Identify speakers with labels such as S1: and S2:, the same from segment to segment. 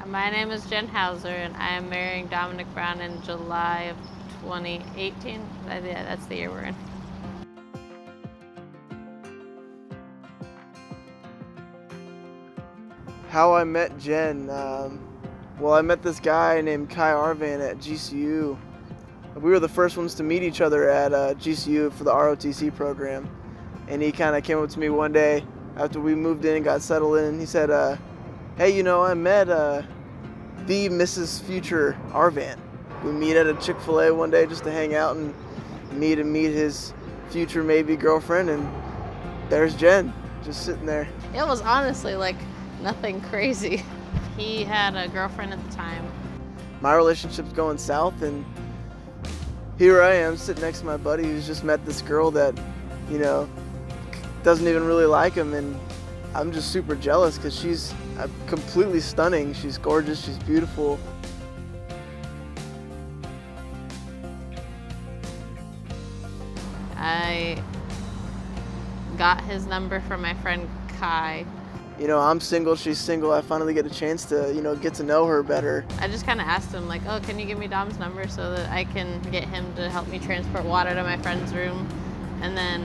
S1: My name is Jen Hauser, and I am marrying Dominic Brown in July of 2018. Yeah, that's the year we're in.
S2: How I met Jen, well, I met this guy named Kai Arvan at GCU. We were the first ones to meet each other at GCU for the ROTC program. And he kind of came up to me one day after we moved in and got settled in. He said, hey, I met the Mrs. Future Arvan. We meet at a Chick-fil-A one day just to hang out and meet his future maybe girlfriend. And there's Jen, just sitting there.
S1: It was honestly like nothing crazy. He had a girlfriend at the time.
S2: My relationship's going south, and here I am sitting next to my buddy who's just met this girl that, doesn't even really like him, and I'm just super jealous because she's completely stunning. She's gorgeous, she's beautiful.
S1: I got his number from my friend Kai.
S2: I'm single, she's single. I finally get a chance to, get to know her better.
S1: I just kind of asked him, like, oh, can you give me Dom's number so that I can get him to help me transport water to my friend's room? And then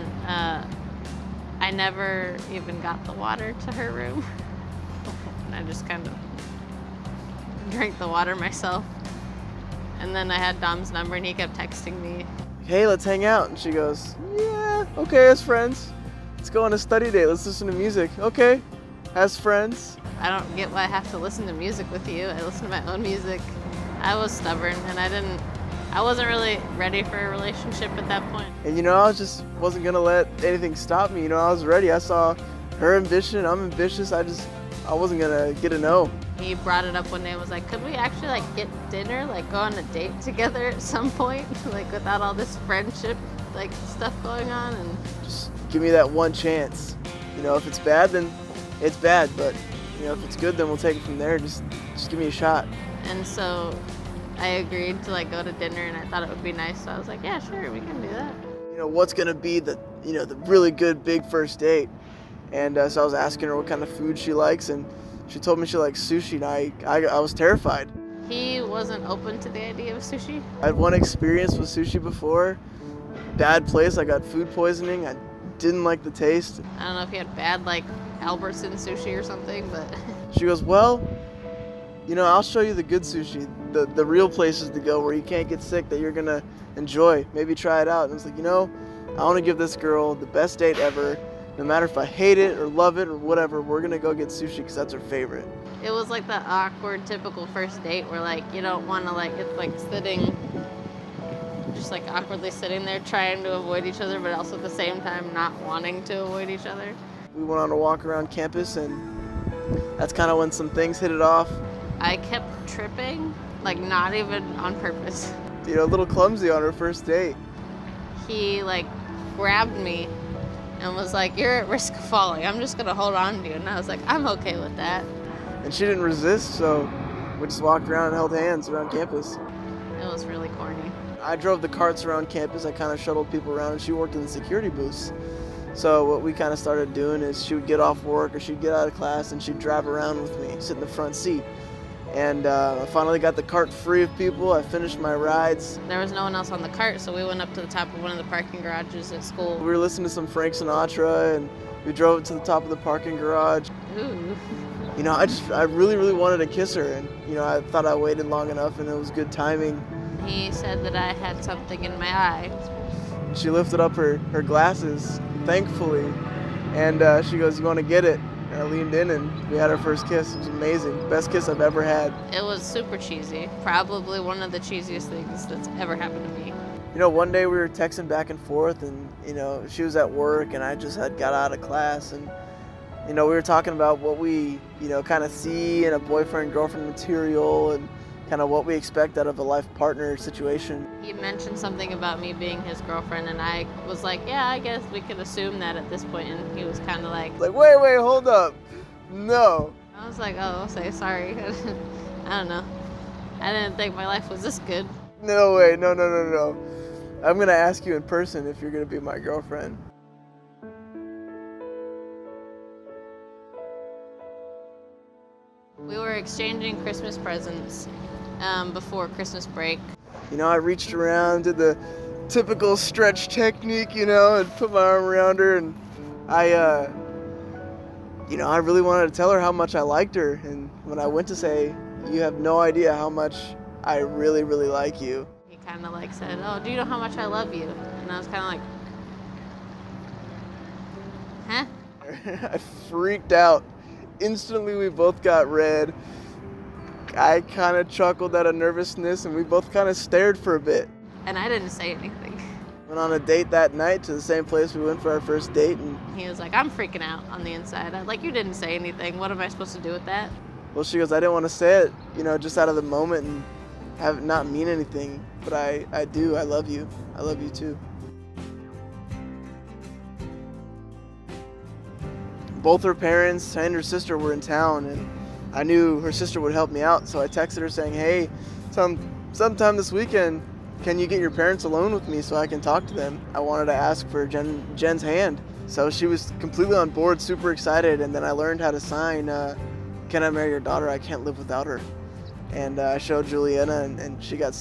S1: I never even got the water to her room. And I just kind of drank the water myself. And then I had Dom's number, and he kept texting me.
S2: Hey, let's hang out. And she goes, yeah, okay, as friends. Let's go on a study date. Let's listen to music. Okay, as friends.
S1: I don't get why I have to listen to music with you. I listen to my own music. I was stubborn, and I wasn't really ready for a relationship at that point.
S2: And I just wasn't gonna let anything stop me. I was ready. I saw her ambition, I'm ambitious. I wasn't gonna get a no.
S1: He brought it up one day and was like, could we actually get dinner, go on a date together at some point? Without all this friendship stuff going on. And
S2: just give me that one chance. If it's bad, then it's bad, but if it's good, then we'll take it from there. Just give me a shot.
S1: And so I agreed to go to dinner, and I thought it would be nice, so I was like, yeah, sure, we can do that.
S2: What's gonna be the the really good big first date? And so I was asking her what kind of food she likes, and she told me she likes sushi, and I was terrified.
S1: He wasn't open to the idea of sushi.
S2: I had one experience with sushi before. Bad place, I got food poisoning. I didn't like the taste.
S1: I don't know if he had bad Albertson sushi or something, but
S2: she goes, well, I'll show you the good sushi, the real places to go where you can't get sick, that you're gonna enjoy. Maybe try it out. And I was like, I want to give this girl the best date ever. No matter if I hate it or love it or whatever, we're gonna go get sushi because that's her favorite.
S1: It was the awkward, typical first date where you don't want to it's sitting, just awkwardly sitting there trying to avoid each other, but also at the same time not wanting to avoid each other.
S2: We went on a walk around campus, and that's kind of when some things hit it off.
S1: I kept tripping, not even on purpose.
S2: A little clumsy on her first date.
S1: He grabbed me and was like, you're at risk of falling. I'm just gonna hold on to you. And I was like, I'm okay with that.
S2: And she didn't resist, so we just walked around and held hands around campus.
S1: It was really corny.
S2: I drove the carts around campus. I kind of shuttled people around, and she worked in the security booths. So what we kind of started doing is she would get off work or she'd get out of class, and she'd drive around with me, sit in the front seat. And I finally got the cart free of people. I finished my rides.
S1: There was no one else on the cart, so we went up to the top of one of the parking garages at school.
S2: We were listening to some Frank Sinatra, and we drove it to the top of the parking garage.
S1: Ooh.
S2: I really, really wanted to kiss her, and I thought I waited long enough, and it was good timing.
S1: He said that I had something in my eye.
S2: She lifted up her glasses, thankfully, and she goes, you want to get it? And I leaned in, and we had our first kiss. It was amazing. Best kiss I've ever had.
S1: It was super cheesy. Probably one of the cheesiest things that's ever happened to me.
S2: One day we were texting back and forth, and, she was at work, and I just had got out of class, and, we were talking about what we, kind of see in a boyfriend-girlfriend material, and kind of what we expect out of a life partner situation.
S1: He mentioned something about me being his girlfriend, and I was like, yeah, I guess we could assume that at this point, and he was kind of like,
S2: wait, hold up. No.
S1: I was like, oh, okay, sorry. I don't know. I didn't think my life was this good.
S2: No way, no. I'm going to ask you in person if you're going to be my girlfriend.
S1: We were exchanging Christmas presents before Christmas break.
S2: You know, I reached around, did the typical stretch technique, you know, and put my arm around her, and I really wanted to tell her how much I liked her. And when I went to say, you have no idea how much I really, really like you.
S1: He kind of like said, oh, do you know how much I love you? And I was kind of like, huh?
S2: I freaked out. Instantly, we both got red. I kind of chuckled out of nervousness, and we both kind of stared for a bit.
S1: And I didn't say anything.
S2: Went on a date that night to the same place we went for our first date, and
S1: He was like, I'm freaking out on the inside. I was like, you didn't say anything. What am I supposed to do with that?
S2: well, she goes, I didn't want to say it, you know, just out of the moment and have it not mean anything, but I do. I love you. I love you too. Both her parents and her sister were in town, and I knew her sister would help me out, so I texted her saying, hey, sometime this weekend, can you get your parents alone with me so I can talk to them? I wanted to ask for Jen's hand. So she was completely on board, super excited, and then I learned how to sign, can I marry your daughter? I can't live without her. And I showed Juliana, and she got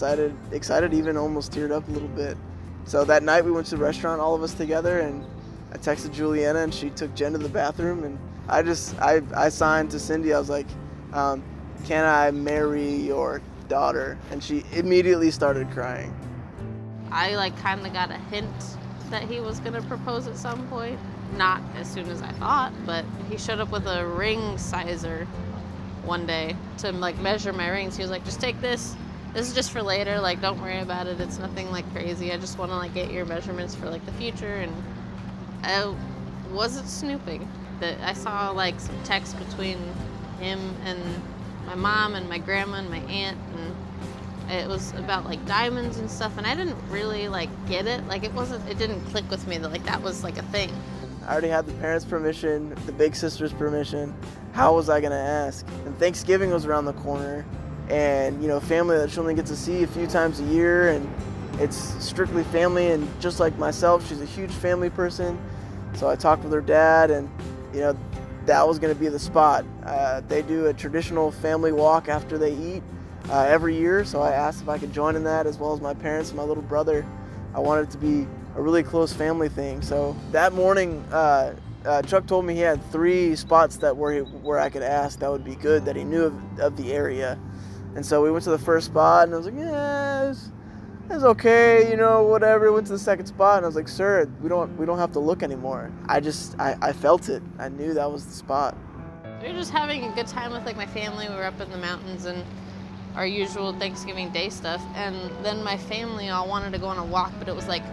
S2: excited, even almost teared up a little bit. So that night we went to the restaurant, all of us together, and I texted Juliana, and she took Jen to the bathroom, and I signed to Cindy. I was like, can I marry your daughter? And she immediately started crying.
S1: I like kind of got a hint that he was gonna propose at some point. Not as soon as I thought, but he showed up with a ring sizer one day to like measure my rings. He was like, just take this. This is just for later. Like, don't worry about it. It's nothing like crazy. I just want to like get your measurements for like the future. And I wasn't snooping. That I saw like some text between him and my mom and my grandma and my aunt, and it was about like diamonds and stuff, and I didn't really like get it. Like it didn't click with me that like that was like a thing.
S2: I already had the parents' permission, the big sister's permission. How was I gonna ask? And Thanksgiving was around the corner, and you know, family that she only gets to see a few times a year, and it's strictly family. And just like myself, she's a huge family person. So I talked with her dad, and you know, that was gonna be the spot. They do a traditional family walk after they eat every year, so I asked if I could join in that, as well as my parents and my little brother. I wanted it to be a really close family thing. So that morning, Chuck told me he had 3 spots that where I could ask that would be good, that he knew of the area. And so we went to the first spot, and I was like, yeah, it's okay, you know, whatever. Went to the second spot, and I was like, sir, we don't have to look anymore. I felt it. I knew that was the spot.
S1: We were just having a good time with like my family. We were up in the mountains and our usual Thanksgiving Day stuff. And then my family all wanted to go on a walk, but it was like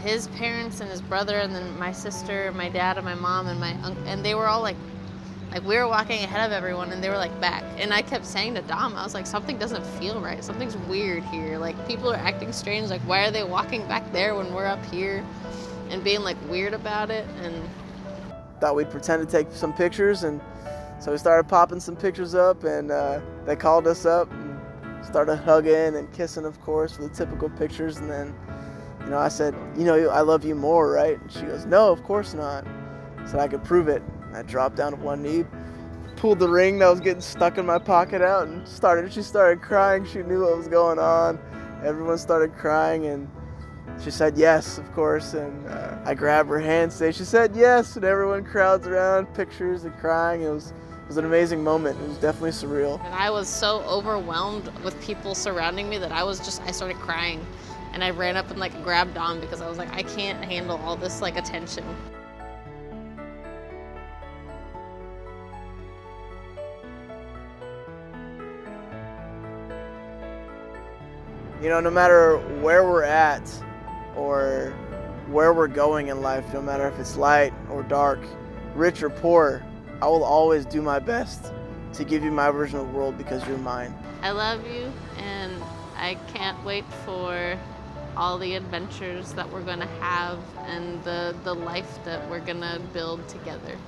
S1: his parents and his brother, and then my sister, my dad, and my mom, and my uncle, and they were all like we were walking ahead of everyone, and they were like back. And I kept saying to Dom, I was like, something doesn't feel right. Something's weird here. Like people are acting strange. Like why are they walking back there when we're up here, and being like weird about it? And
S2: thought we'd pretend to take some pictures, and so we started popping some pictures up, and they called us up and started hugging and kissing, of course, for the typical pictures. And then, you know, I said, you know, I love you more, right? And she goes, no, of course not. So I could prove it. And I dropped down to one knee, pulled the ring that was getting stuck in my pocket out, and she started crying. She knew what was going on. Everyone started crying, and she said yes, of course. And I grabbed her hand, she said yes, and everyone crowds around, pictures and crying. It was an amazing moment. It was definitely surreal.
S1: And I was so overwhelmed with people surrounding me that I started crying. And I ran up and like grabbed Dom because I was like, I can't handle all this like attention.
S2: You know, no matter where we're at or where we're going in life, no matter if it's light or dark, rich or poor, I will always do my best to give you my version of the world because you're mine.
S1: I love you, and I can't wait for all the adventures that we're gonna have and the life that we're gonna build together.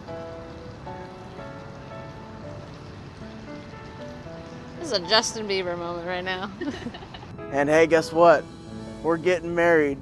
S1: This is a Justin Bieber moment right now.
S2: And hey, guess what? We're getting married.